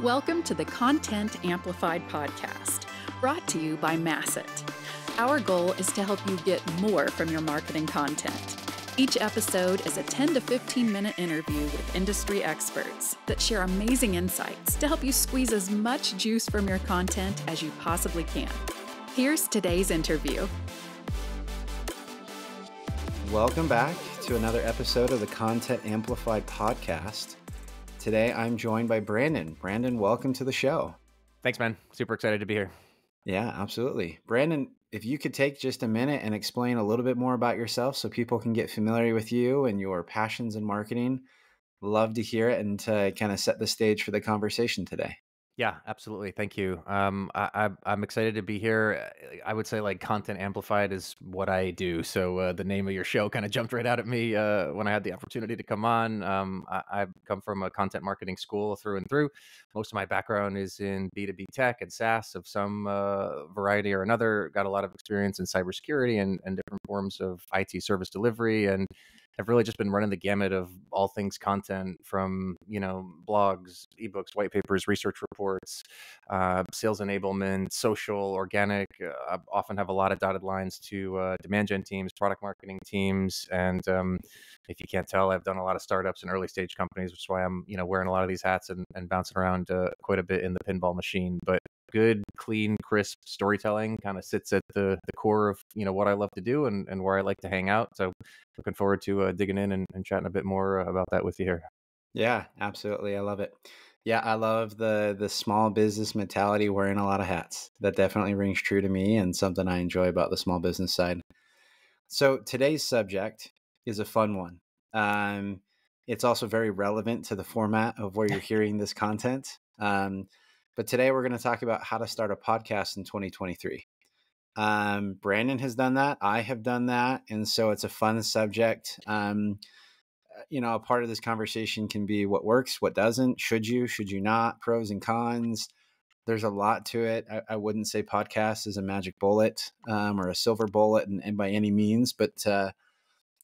Welcome to the Content Amplified podcast, brought to you by Masset. Our goal is to help you get more from your marketing content. Each episode is a 10 to 15 minute interview with industry experts that share amazing insights to help you squeeze as much juice from your content as you possibly can. Here's today's interview. Welcome back to another episode of the Content Amplified podcast. Today, I'm joined by Brandon. Brandon, welcome to the show. Thanks, man. Super excited to be here. Yeah, absolutely. Brandon, if you could take just a minute and explain a little bit more about yourself so people can get familiar with you and your passions in marketing, love to hear it and to kind of set the stage for the conversation today. Yeah, absolutely. Thank you. I'm excited to be here. I would say like Content Amplified is what I do. So the name of your show kind of jumped right out at me when I had the opportunity to come on. I come from a content marketing school through and through. Most of my background is in B2B tech and SaaS of some variety or another. Got a lot of experience in cybersecurity and different forms of IT service delivery, and I've really just been running the gamut of all things content from, blogs, ebooks, white papers, research reports, sales enablement, social, organic. I often have a lot of dotted lines to demand gen teams, product marketing teams. And if you can't tell, I've done a lot of startups and early stage companies, which is why I'm, wearing a lot of these hats and bouncing around quite a bit in the pinball machine. But good, clean, crisp storytelling kind of sits at the core of, what I love to do and where I like to hang out. So looking forward to digging in and chatting a bit more about that with you here. Yeah, absolutely. I love it. Yeah, I love the small business mentality, wearing a lot of hats. That definitely rings true to me and something I enjoy about the small business side. So today's subject is a fun one. It's also very relevant to the format of where you're hearing this content. But today we're going to talk about how to start a podcast in 2023. Brandon has done that. I have done that. And so it's a fun subject. A part of this conversation can be what works, what doesn't, should you not, pros and cons. There's a lot to it. I wouldn't say podcast is a magic bullet or a silver bullet and by any means, but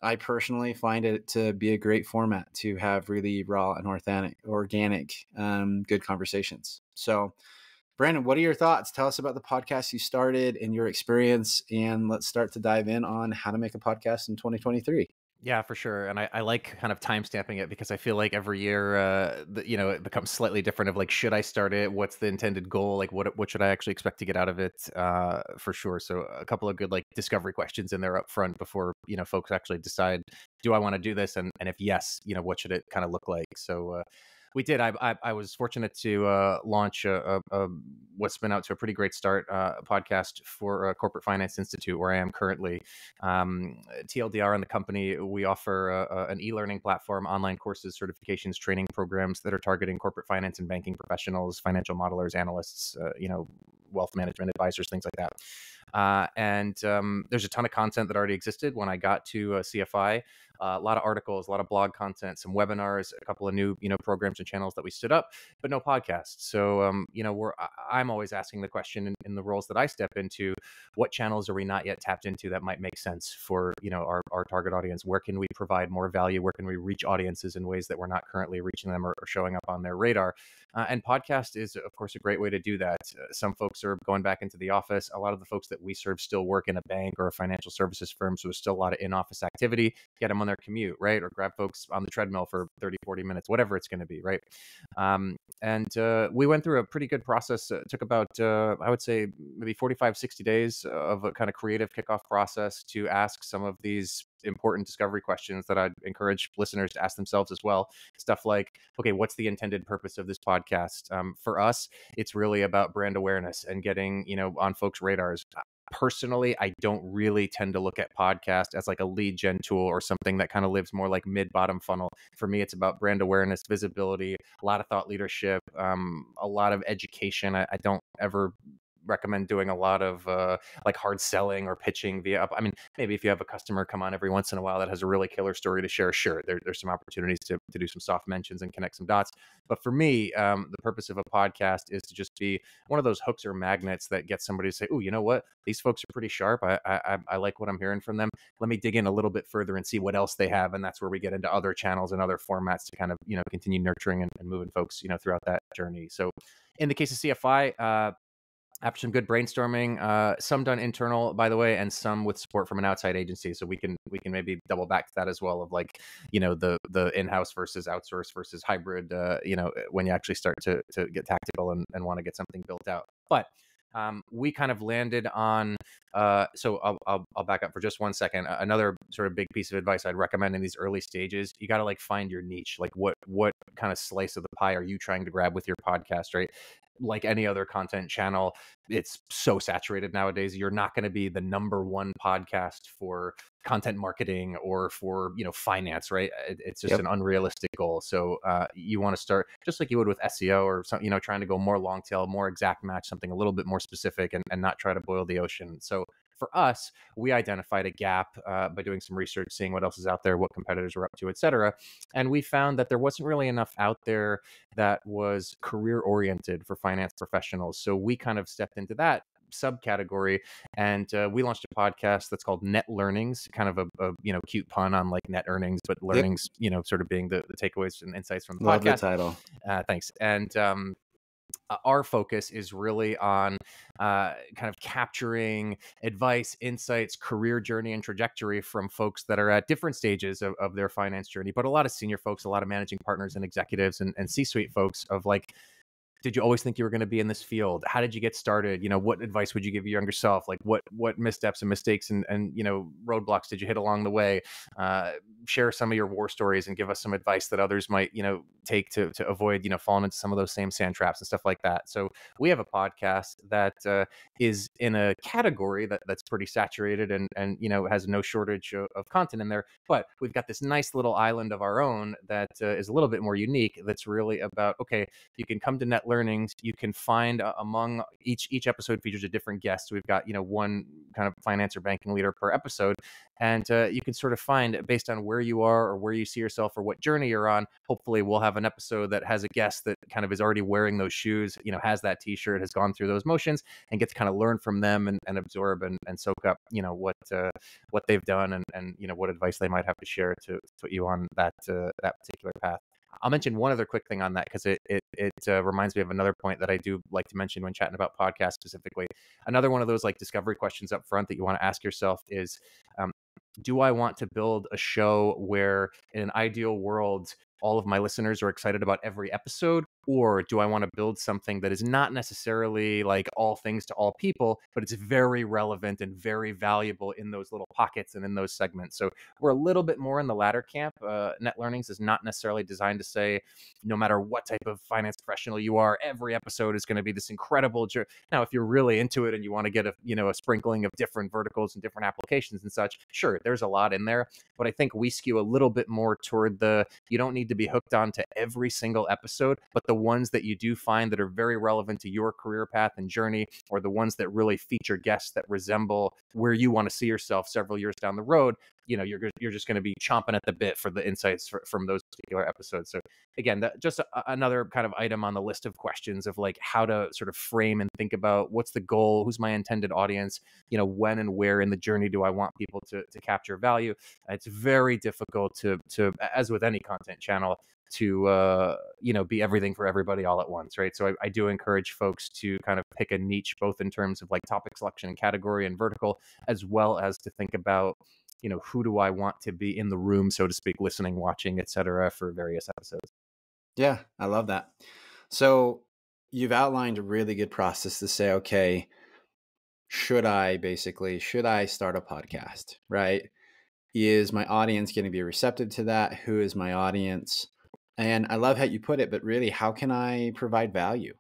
I personally find it to be a great format to have really raw and organic, good conversations. So, Brandon, what are your thoughts? Tell us about the podcast you started and your experience, and let's start to dive in on how to make a podcast in 2023. Yeah, for sure. And I like kind of time stamping it because I feel like every year, it becomes slightly different of like, should I start it? What's the intended goal? Like, what should I actually expect to get out of it? For sure. So a couple of good like discovery questions in there up front before, folks actually decide, do I want to do this? And if yes, what should it kind of look like? So, we did. I was fortunate to launch what's been out to a pretty great start podcast for Corporate Finance Institute, where I am currently. TLDR in the company, we offer an e-learning platform, online courses, certifications, training programs that are targeting corporate finance and banking professionals, financial modelers, analysts, wealth management advisors, things like that. And there's a ton of content that already existed when I got to CFI. A lot of articles, a lot of blog content, some webinars, a couple of new, programs and channels that we stood up, but no podcasts. So, I'm always asking the question in the roles that I step into, what channels are we not yet tapped into that might make sense for, our target audience? Where can we provide more value? Where can we reach audiences in ways that we're not currently reaching them or showing up on their radar? And podcast is, of course, a great way to do that. Some folks are going back into the office. A lot of the folks that we serve still work in a bank or a financial services firm. So there's still a lot of in-office activity. Get them on their commute, right? Or grab folks on the treadmill for 30, 40 minutes, whatever it's going to be, right? And we went through a pretty good process. It took about, I would say, maybe 45, 60 days of a kind of creative kickoff process to ask some of these important discovery questions that I'd encourage listeners to ask themselves as well. Stuff like, okay, what's the intended purpose of this podcast? For us, it's really about brand awareness and getting, on folks' radars. Personally, I don't really tend to look at podcast as like a lead gen tool or something that kind of lives more like mid-bottom funnel. For me, it's about brand awareness, visibility, a lot of thought leadership, a lot of education. I don't ever recommend doing a lot of like hard selling or pitching via. I mean, maybe if you have a customer come on every once in a while that has a really killer story to share, sure, there's some opportunities to do some soft mentions and connect some dots. But for me, the purpose of a podcast is to just be one of those hooks or magnets that gets somebody to say, "Oh, you know what? These folks are pretty sharp. I like what I'm hearing from them. Let me dig in a little bit further and see what else they have." And that's where we get into other channels and other formats to kind of, continue nurturing and moving folks, throughout that journey. So in the case of CFI, after some good brainstorming, some done internal, by the way, and some with support from an outside agency. So we can maybe double back to that as well, of like, the in-house versus outsource versus hybrid, when you actually start to get tactical and want to get something built out. But we kind of landed on, so I'll back up for just one second. Another sort of big piece of advice I'd recommend in these early stages: you got to like find your niche. Like what kind of slice of the pie are you trying to grab with your podcast, right? Like any other content channel, it's so saturated nowadays. You're not going to be the number one podcast for content marketing or for, finance, right? It's just an unrealistic goal. So you want to start just like you would with SEO or some, trying to go more long tail, more exact match, something a little bit more specific, and not try to boil the ocean. So for us, we identified a gap by doing some research, seeing what else is out there, what competitors were up to, et cetera. And we found that there wasn't really enough out there that was career oriented for finance professionals. So we kind of stepped into that subcategory, and we launched a podcast that's called Net Learnings, kind of a cute pun on like net earnings, but learnings, sort of being the takeaways and insights from the Love podcast. the title. Thanks. And our focus is really on kind of capturing advice, insights, career journey, and trajectory from folks that are at different stages of their finance journey, but a lot of senior folks, a lot of managing partners and executives and C-suite folks of like, did you always think you were going to be in this field? How did you get started? What advice would you give your younger self? Like what missteps and mistakes and roadblocks did you hit along the way? Share some of your war stories and give us some advice that others might, take to avoid, falling into some of those same sand traps and stuff like that. So we have a podcast that is in a category that's pretty saturated and has no shortage of content in there. But we've got this nice little island of our own that is a little bit more unique. That's really about, okay, you can come to Net Learnings. You can find among each episode features a different guest. So we've got, one kind of finance or banking leader per episode. And you can sort of find, based on where you are or where you see yourself or what journey you're on, hopefully we'll have an episode that has a guest that kind of is already wearing those shoes, has that t-shirt, has gone through those motions, and get to kind of learn from them and absorb and soak up, what they've done and what advice they might have to share to put you on that particular path. I'll mention one other quick thing on that because it reminds me of another point that I do like to mention when chatting about podcasts specifically. Another one of those like discovery questions up front that you want to ask yourself is, do I want to build a show where in an ideal world, all of my listeners are excited about every episode? Or do I want to build something that is not necessarily like all things to all people, but it's very relevant and very valuable in those little pockets and in those segments? So we're a little bit more in the latter camp. Net Learnings is not necessarily designed to say, no matter what type of finance professional you are, every episode is going to be this incredible journey. Now, if you're really into it and you want to get a sprinkling of different verticals and different applications and such, sure, there's a lot in there. But I think we skew a little bit more toward you don't need to be hooked on to every single episode, but the ones that you do find that are very relevant to your career path and journey, or the ones that really feature guests that resemble where you want to see yourself several years down the road, you're just going to be chomping at the bit for the insights from those particular episodes. So again, just another kind of item on the list of questions of like how to sort of frame and think about what's the goal, who's my intended audience, when and where in the journey do I want people to capture value. It's very difficult to as with any content channel, to be everything for everybody all at once, right? So I do encourage folks to kind of pick a niche, both in terms of like topic selection and category and vertical, as well as to think about who do I want to be in the room, so to speak, listening, watching, etc., for various episodes. Yeah, I love that. So you've outlined a really good process to say, okay, should I start a podcast, right? Is my audience going to be receptive to that? Who is my audience? And I love how you put it, but really, how can I provide value?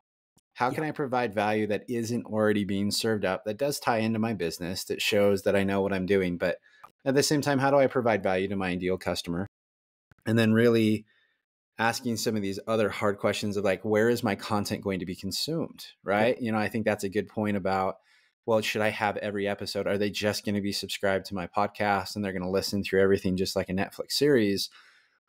How can I provide value that isn't already being served up, that does tie into my business, that shows that I know what I'm doing, but at the same time, how do I provide value to my ideal customer? And then really asking some of these other hard questions of like, where is my content going to be consumed? Right. Yep. You know, I think that's a good point about, well, should I have every episode? Are they just going to be subscribed to my podcast and they're going to listen through everything just like a Netflix series?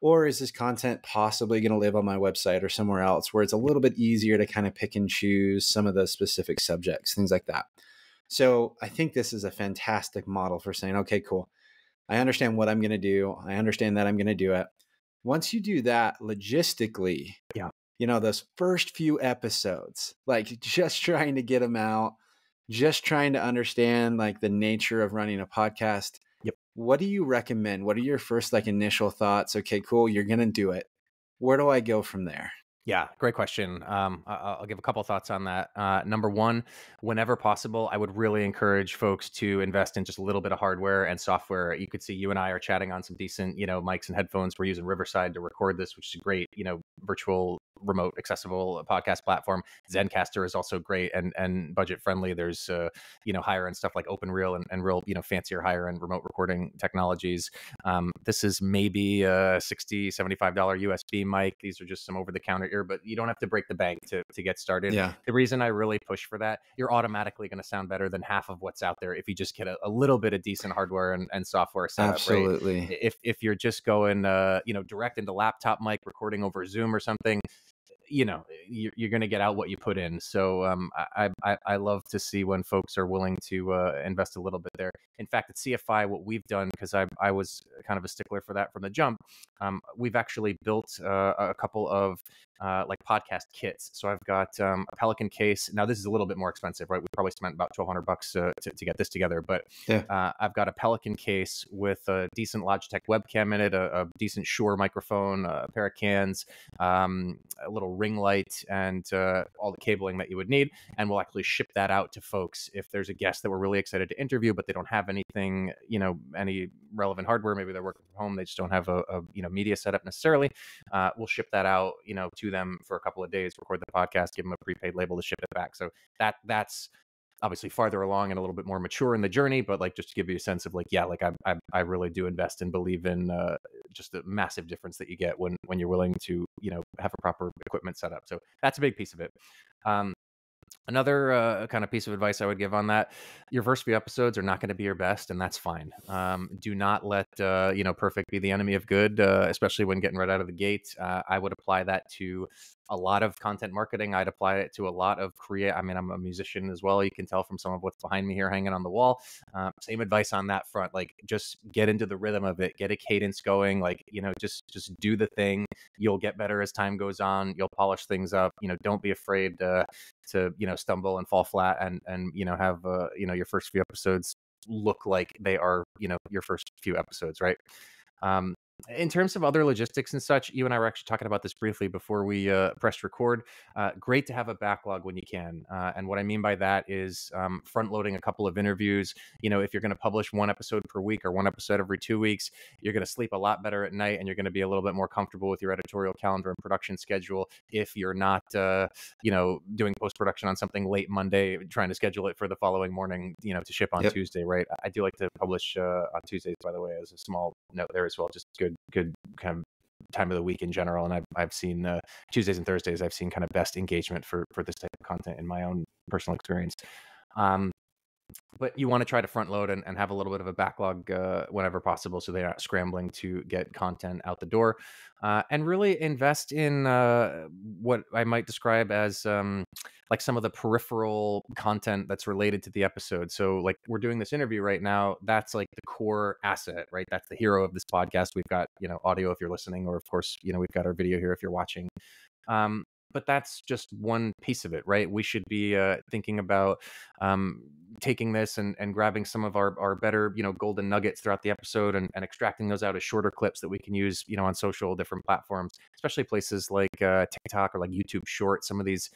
Or is this content possibly going to live on my website or somewhere else where it's a little bit easier to kind of pick and choose some of the specific subjects, things like that? So I think this is a fantastic model for saying, okay, cool. I understand what I'm going to do. I understand that I'm going to do it. Once you do that logistically, Yeah. you know, those first few episodes, like just trying to get them out, just trying to understand like the nature of running a podcast. Yep. What do you recommend? What are your first like initial thoughts? Okay, cool. You're going to do it. Where do I go from there? Yeah, great question. I'll give a couple thoughts on that. Number one, whenever possible, I would really encourage folks to invest in just a little bit of hardware and software. You could see you and I are chatting on some decent, mics and headphones. We're using Riverside to record this, which is a great, virtual, remote, accessible podcast platform. Zencaster is also great and budget friendly. There's, higher end stuff like OpenReel and real, fancier higher end remote recording technologies. This is maybe a $60, $75 USB mic. These are just some over the counter ear, but you don't have to break the bank to get started. Yeah. The reason I really push for that, you're automatically going to sound better than half of what's out there if you just get a little bit of decent hardware and software setup. Absolutely. Right? If you're just going, direct into laptop mic recording over Zoom or something, you're going to get out what you put in. So I love to see when folks are willing to invest a little bit there. In fact, at CFI, what we've done, because I was kind of a stickler for that from the jump, we've actually built a couple of like podcast kits. So I've got a Pelican case. Now this is a little bit more expensive, right? We probably spent about $1,200 to get this together, but Yeah. I've got a Pelican case with a decent Logitech webcam in it, a decent Shure microphone, a pair of cans, a little ring light, and all the cabling that you would need. And we'll actually ship that out to folks if there's a guest that we're really excited to interview, but they don't have anything, any relevant hardware. Maybe they're working from home. They just don't have a media setup necessarily. We'll ship that out, to them for a couple of days, record the podcast, give them a prepaid label to ship it back. So that's obviously farther along and a little bit more mature in the journey, but like just to give you a sense of like, yeah, like I really do invest and believe in just the massive difference that you get when you're willing to, have a proper equipment set up. So that's a big piece of it. Another kind of piece of advice I would give on that, your first few episodes are not going to be your best, and that's fine. Do not let, perfect be the enemy of good, especially when getting right out of the gate. I would apply that to a lot of content marketing. I'd apply it to a lot of I'm a musician as well. You can tell from some of what's behind me here hanging on the wall. Same advice on that front. Like, just get into the rhythm of it, get a cadence going. Like, just do the thing. You'll get better as time goes on. You'll polish things up. Don't be afraid to stumble and fall flat and have your first few episodes look like they are your first few episodes, right? In terms of other logistics and such, you and I were actually talking about this briefly before we pressed record. Great to have a backlog when you can. And what I mean by that is front loading a couple of interviews. If you're going to publish one episode per week or one episode every 2 weeks, you're going to sleep a lot better at night and you're going to be a little bit more comfortable with your editorial calendar and production schedule. If you're not, doing post-production on something late Monday, trying to schedule it for the following morning, to ship on Tuesday, right? I do like to publish on Tuesdays, by the way, as a small note there as well. Just good kind of time of the week in general. And I've seen Tuesdays and Thursdays, I've seen kind of best engagement for this type of content in my own personal experience. But you want to try to front load and have a little bit of a backlog whenever possible, so they're not scrambling to get content out the door, and really invest in what I might describe as like some of the peripheral content that's related to the episode. So like we're doing this interview right now, that's like the core asset, right? That's the hero of this podcast. We've got, audio if you're listening, or of course, we've got our video here if you're watching. But that's just one piece of it, right? We should be thinking about taking this and grabbing some of our better, golden nuggets throughout the episode and extracting those out as shorter clips that we can use, on social different platforms, especially places like TikTok or like YouTube Short. Some of these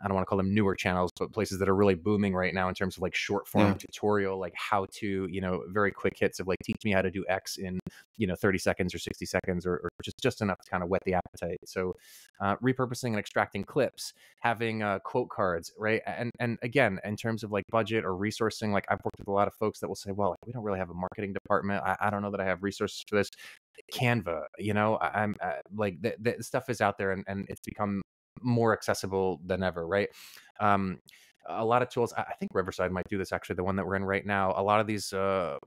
I don't want to call them newer channels, but places that are really booming right now in terms of like short form Yeah. tutorial, like how to, very quick hits of like, teach me how to do X in, 30 seconds or 60 seconds, or just enough to kind of whet the appetite. So repurposing and extracting clips, having quote cards, right? And again, in terms of like budget or resourcing, like I've worked with a lot of folks that will say, well, like, we don't really have a marketing department. I don't know that I have resources for this. Canva, I'm like the stuff is out there, and it's become more accessible than ever, right? Um, a lot of tools, I think Riverside might do this, actually, the one that we're in right now. A lot of these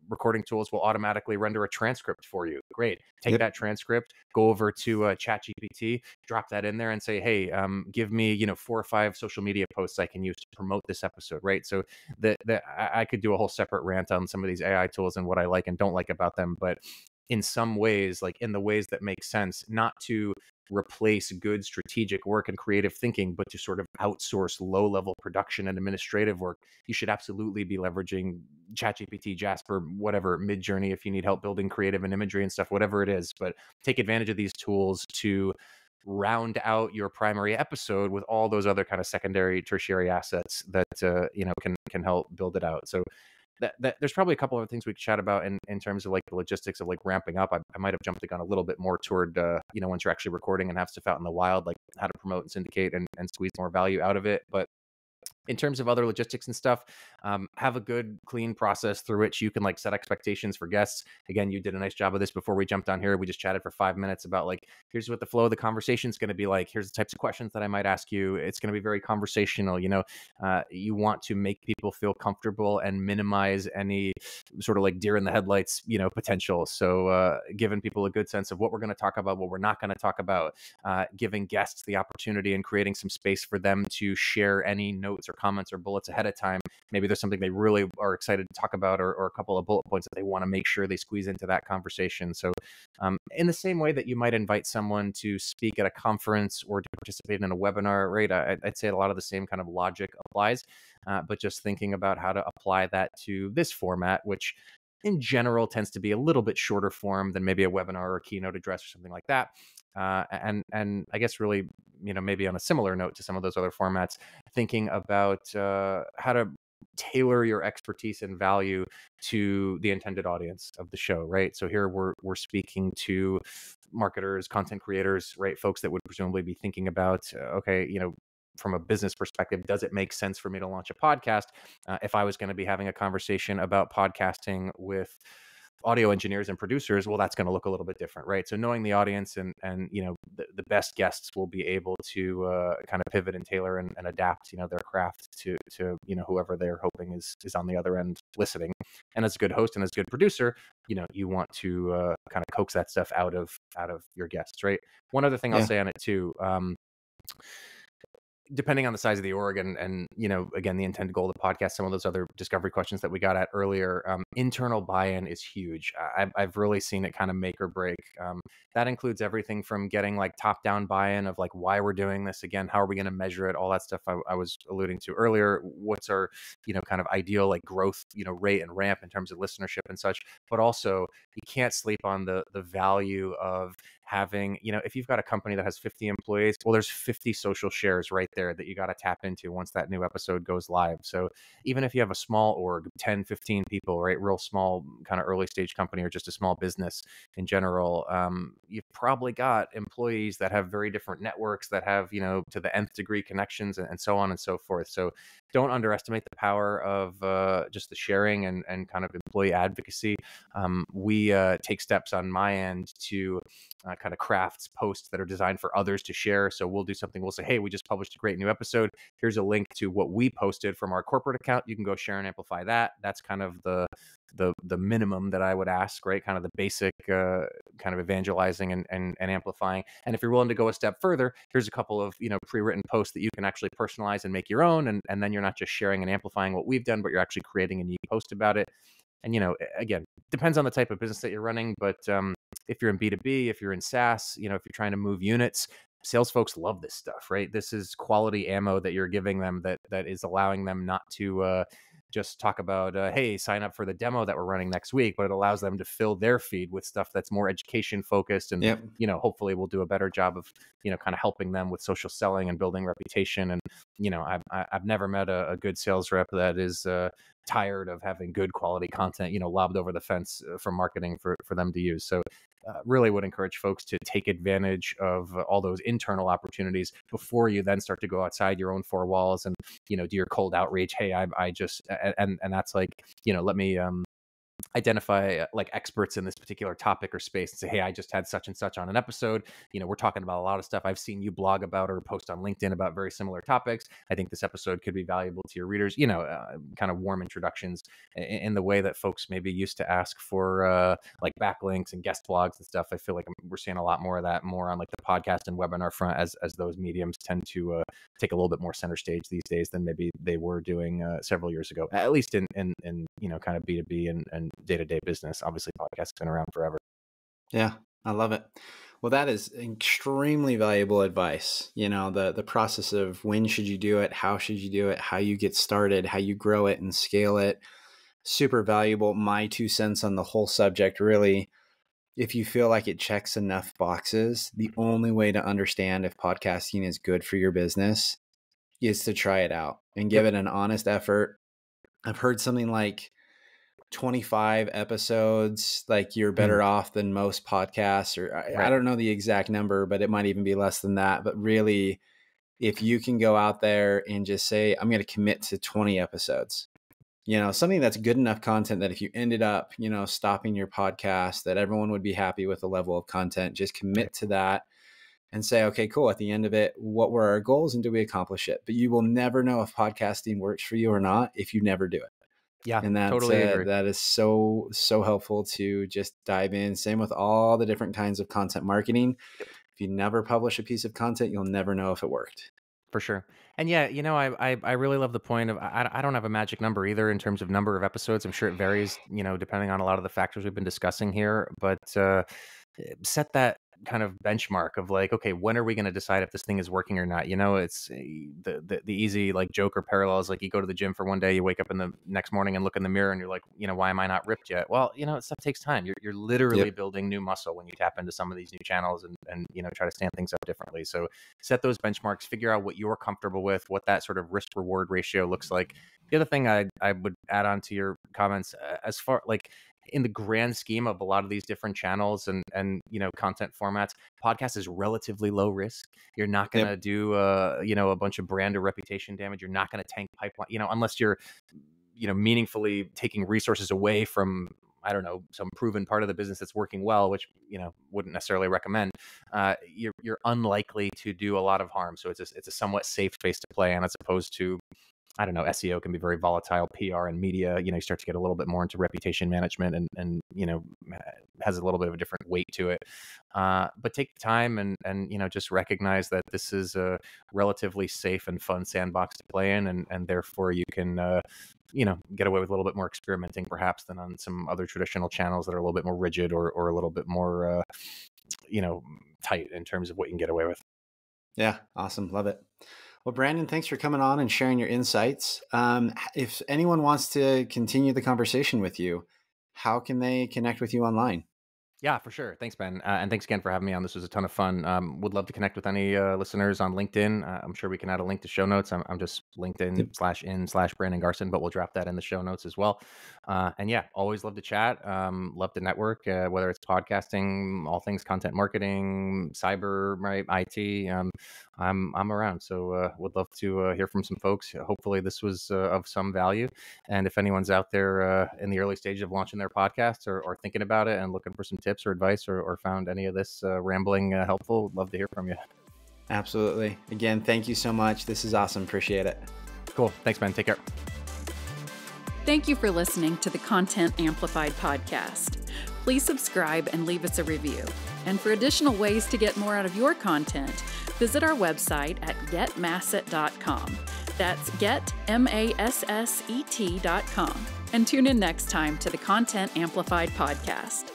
recording tools will automatically render a transcript for you. Great. Take Yep. that transcript, go over to ChatGPT, drop that in there and say, hey, give me, 4 or 5 social media posts I can use to promote this episode, right? So I could do a whole separate rant on some of these AI tools and what I like and don't like about them. But in some ways, like in the ways that make sense, not to replace good strategic work and creative thinking, but to sort of outsource low level production and administrative work, you should absolutely be leveraging ChatGPT, Jasper, whatever, Midjourney, if you need help building creative and imagery and stuff, whatever it is. But take advantage of these tools to round out your primary episode with all those other kind of secondary, tertiary assets that can help build it out. So that there's probably a couple of things we could chat about in terms of like the logistics of like ramping up. I might have jumped the gun a little bit more toward once you're actually recording and have stuff out in the wild, like how to promote and syndicate and squeeze more value out of it. But in terms of other logistics and stuff, have a good, clean process through which you can like set expectations for guests. Again, you did a nice job of this before we jumped on here. We just chatted for 5 minutes about like, here's what the flow of the conversation is going to be like. Here's the types of questions that I might ask you. It's going to be very conversational. You want to make people feel comfortable and minimize any sort of like deer in the headlights, potential. So giving people a good sense of what we're going to talk about, what we're not going to talk about, giving guests the opportunity and creating some space for them to share any notes or comments or bullets ahead of time. Maybe there's something they really are excited to talk about, or a couple of bullet points that they want to make sure they squeeze into that conversation. So in the same way that you might invite someone to speak at a conference or to participate in a webinar, right? I'd say a lot of the same kind of logic applies, but just thinking about how to apply that to this format, which in general tends to be a little bit shorter form than maybe a webinar or a keynote address or something like that. And I guess really, maybe on a similar note to some of those other formats, thinking about how to tailor your expertise and value to the intended audience of the show, right? So here we're speaking to marketers, content creators, right? Folks that would presumably be thinking about, okay, from a business perspective, does it make sense for me to launch a podcast? If I was going to be having a conversation about podcasting with audio engineers and producers, well, that's going to look a little bit different, right? So knowing the audience and the best guests will be able to kind of pivot and tailor and adapt their craft to whoever they're hoping is on the other end listening. And as a good host and as a good producer, you want to kind of coax that stuff out of your guests, right? One other thing I'll say on it too, depending on the size of the org and again, the intended goal of the podcast, some of those other discovery questions that we got at earlier, internal buy-in is huge. I've really seen it kind of make or break. That includes everything from getting like top-down buy-in of like why we're doing this, again, how are we going to measure it, all that stuff I was alluding to earlier. What's our kind of ideal like growth rate and ramp in terms of listenership and such. But also you can't sleep on the value of having, if you've got a company that has 50 employees, well, there's 50 social shares right there that you got to tap into once that new episode goes live. So even if you have a small org, 10, 15 people, right, real small kind of early stage company or just a small business in general, you've probably got employees that have very different networks that have, to the nth degree connections and so on and so forth. So don't underestimate the power of just the sharing and kind of employee advocacy. We take steps on my end to kind of crafts posts that are designed for others to share. So we'll do something. We'll say, hey, we just published a great new episode. Here's a link to what we posted from our corporate account. You can go share and amplify that. That's kind of the minimum that I would ask, right? Kind of the basic kind of evangelizing and amplifying. And if you're willing to go a step further, here's a couple of, pre-written posts that you can actually personalize and make your own. And then you're not just sharing and amplifying what we've done, but you're actually creating a new post about it. And, again, depends on the type of business that you're running. But if you're in B2B, if you're in SaaS, if you're trying to move units, sales folks love this stuff, right? This is quality ammo that you're giving them that is allowing them not to just talk about, hey, sign up for the demo that we're running next week, but it allows them to fill their feed with stuff that's more education focused. And, Yep. hopefully we'll do a better job of, kind of helping them with social selling and building reputation. And, I've never met a good sales rep that is tired of having good quality content, lobbed over the fence for marketing for them to use. So really would encourage folks to take advantage of all those internal opportunities before you then start to go outside your own four walls and, do your cold outreach. Hey, I just, and that's like, let me, identify like experts in this particular topic or space and say, hey, I just had such and such on an episode. We're talking about a lot of stuff I've seen you blog about or post on LinkedIn about very similar topics. I think this episode could be valuable to your readers, kind of warm introductions in the way that folks maybe used to ask for like backlinks and guest blogs and stuff. I feel like we're seeing a lot more of that more on like the podcast and webinar front as those mediums tend to take a little bit more center stage these days than maybe they were doing several years ago, at least in kind of B2B and day-to-day business. Obviously podcasts have been around forever. Yeah, I love it. Well, that is extremely valuable advice. The process of when should you do it, how should you do it, how you get started, how you grow it and scale it. Super valuable. My 2 cents on the whole subject, really, if you feel like it checks enough boxes, the only way to understand if podcasting is good for your business is to try it out and give it an honest effort. I've heard something like 25 episodes, like you're better off than most podcasts, or I don't know the exact number, but it might even be less than that. But really, if you can go out there and just say, I'm going to commit to 20 episodes, something that's good enough content that if you ended up, stopping your podcast, that everyone would be happy with the level of content, just commit to that and say, okay, cool. At the end of it, what were our goals and do we accomplish it? But you will never know if podcasting works for you or not if you never do it. Yeah, and that's totally agree. That is so helpful to just dive in. Same with all the different kinds of content marketing. If you never publish a piece of content, you'll never know if it worked. For sure. And yeah, I really love the point of, I don't have a magic number either in terms of number of episodes. I'm sure it varies, depending on a lot of the factors we've been discussing here, but set that kind of benchmark of like, okay, when are we going to decide if this thing is working or not? It's the easy like joke or parallel is like you go to the gym for one day, you wake up in the next morning and look in the mirror and you're like, why am I not ripped yet? Well, stuff takes time. You're literally building new muscle when you tap into some of these new channels and try to stand things up differently. So set those benchmarks, figure out what you're comfortable with, what that sort of risk reward ratio looks like. The other thing I would add on to your comments, as far like in the grand scheme of a lot of these different channels and content formats, podcast is relatively low risk. You're not going to do a bunch of brand or reputation damage. You're not going to tank pipeline, unless you're meaningfully taking resources away from, I don't know, some proven part of the business that's working well, which wouldn't necessarily recommend. You're unlikely to do a lot of harm. So it's a somewhat safe space to play in, as opposed to, I don't know, SEO can be very volatile, PR and media, you start to get a little bit more into reputation management and has a little bit of a different weight to it. But take the time and just recognize that this is a relatively safe and fun sandbox to play in. And therefore you can, get away with a little bit more experimenting perhaps than on some other traditional channels that are a little bit more rigid or a little bit more, tight in terms of what you can get away with. Yeah. Awesome. Love it. Well, Brandon, thanks for coming on and sharing your insights. If anyone wants to continue the conversation with you, how can they connect with you online? Yeah, for sure. Thanks, Ben. And thanks again for having me on. This was a ton of fun. Would love to connect with any listeners on LinkedIn. I'm sure we can add a link to show notes. I'm just LinkedIn/in/Brandon Garson, but we'll drop that in the show notes as well. And yeah, always love to chat. Love to network, whether it's podcasting, all things content marketing, cyber, right, IT. I'm around. So would love to hear from some folks. Hopefully this was of some value. And if anyone's out there in the early stage of launching their podcast or thinking about it and looking for some tips or advice or found any of this rambling helpful, would love to hear from you. Absolutely. Again, thank you so much. This is awesome. Appreciate it. Cool. Thanks, man. Take care. Thank you for listening to the Content Amplified podcast. Please subscribe and leave us a review. And for additional ways to get more out of your content, visit our website at getmasset.com. That's getmasset.com. And tune in next time to the Content Amplified podcast.